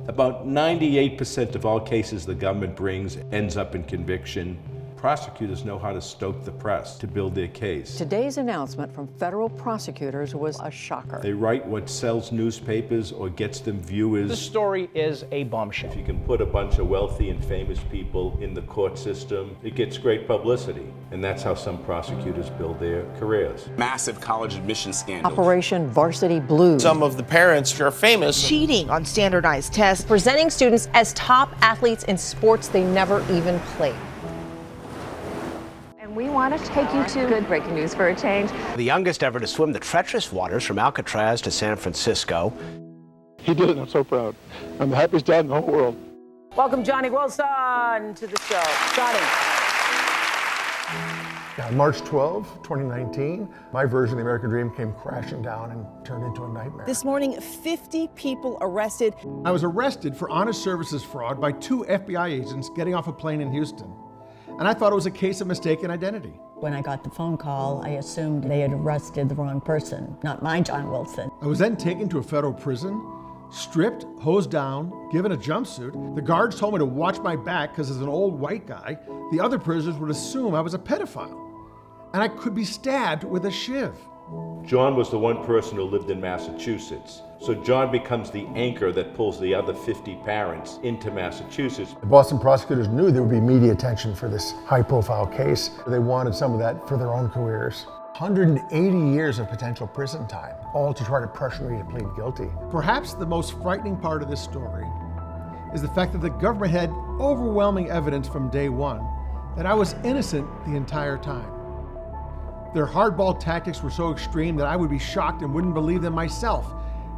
About 98% of all cases the government brings ends up in conviction. Prosecutors know how to stoke the press to build their case. Today's announcement from federal prosecutors was a shocker. They write what sells newspapers or gets them viewers. This story is a bombshell. If you can put a bunch of wealthy and famous people in the court system, it gets great publicity. And that's how some prosecutors build their careers. Massive college admission scandal. Operation Varsity Blues. Some of the parents are famous. Cheating on standardized tests. Presenting students as top athletes in sports they never even played. We want to take you to good breaking news for a change. The youngest ever to swim the treacherous waters from Alcatraz to San Francisco. He did it. I'm so proud. I'm the happiest dad in the whole world. Welcome, Johnny Wilson, to the show. Johnny. On March 12, 2019, my version of the American dream came crashing down and turned into a nightmare. This morning, 50 people arrested. I was arrested for honest services fraud by 2 FBI agents getting off a plane in Houston. And I thought it was a case of mistaken identity. When I got the phone call, I assumed they had arrested the wrong person, not my John Wilson. I was then taken to a federal prison, stripped, hosed down, given a jumpsuit. The guards told me to watch my back because as an old white guy, the other prisoners would assume I was a pedophile. And I could be stabbed with a shiv. John was the one person who lived in Massachusetts. So John becomes the anchor that pulls the other 50 parents into Massachusetts. The Boston prosecutors knew there would be media attention for this high-profile case. They wanted some of that for their own careers. 180 years of potential prison time, all to try to pressure me to plead guilty. Perhaps the most frightening part of this story is the fact that the government had overwhelming evidence from day one that I was innocent the entire time. Their hardball tactics were so extreme that I would be shocked and wouldn't believe them myself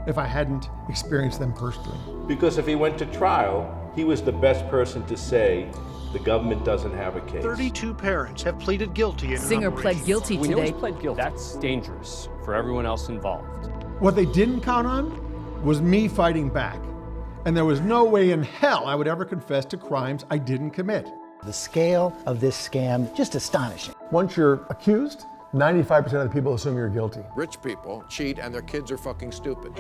if I hadn't experienced them personally. Because if he went to trial, he was the best person to say the government doesn't have a case. 32 parents have pleaded guilty. Singer pled guilty today. We know he pled guilty. That's dangerous for everyone else involved. What they didn't count on was me fighting back. And there was no way in hell I would ever confess to crimes I didn't commit. The scale of this scam, just astonishing. Once you're accused, 95% of the people assume you're guilty. Rich people cheat and their kids are fucking stupid.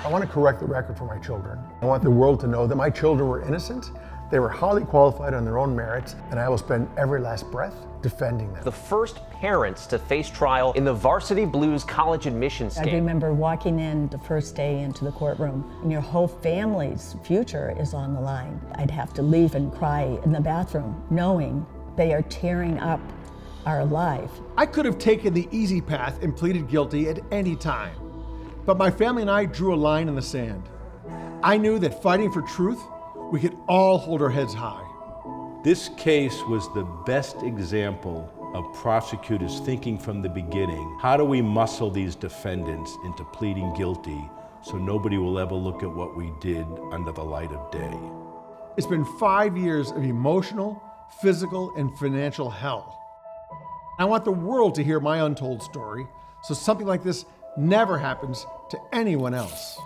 I want to correct the record for my children. I want the world to know that my children were innocent, they were highly qualified on their own merits, and I will spend every last breath defending them. The first parents to face trial in the Varsity Blues college admissions scam. I remember walking in the first day into the courtroom, and your whole family's future is on the line. I'd have to leave and cry in the bathroom, knowing they are tearing up our life. I could have taken the easy path and pleaded guilty at any time, but my family and I drew a line in the sand. I knew that fighting for truth, we could all hold our heads high. This case was the best example of prosecutors thinking from the beginning, how do we muscle these defendants into pleading guilty so nobody will ever look at what we did under the light of day? It's been 5 years of emotional, physical, and financial hell. I want the world to hear my untold story so something like this never happens to anyone else.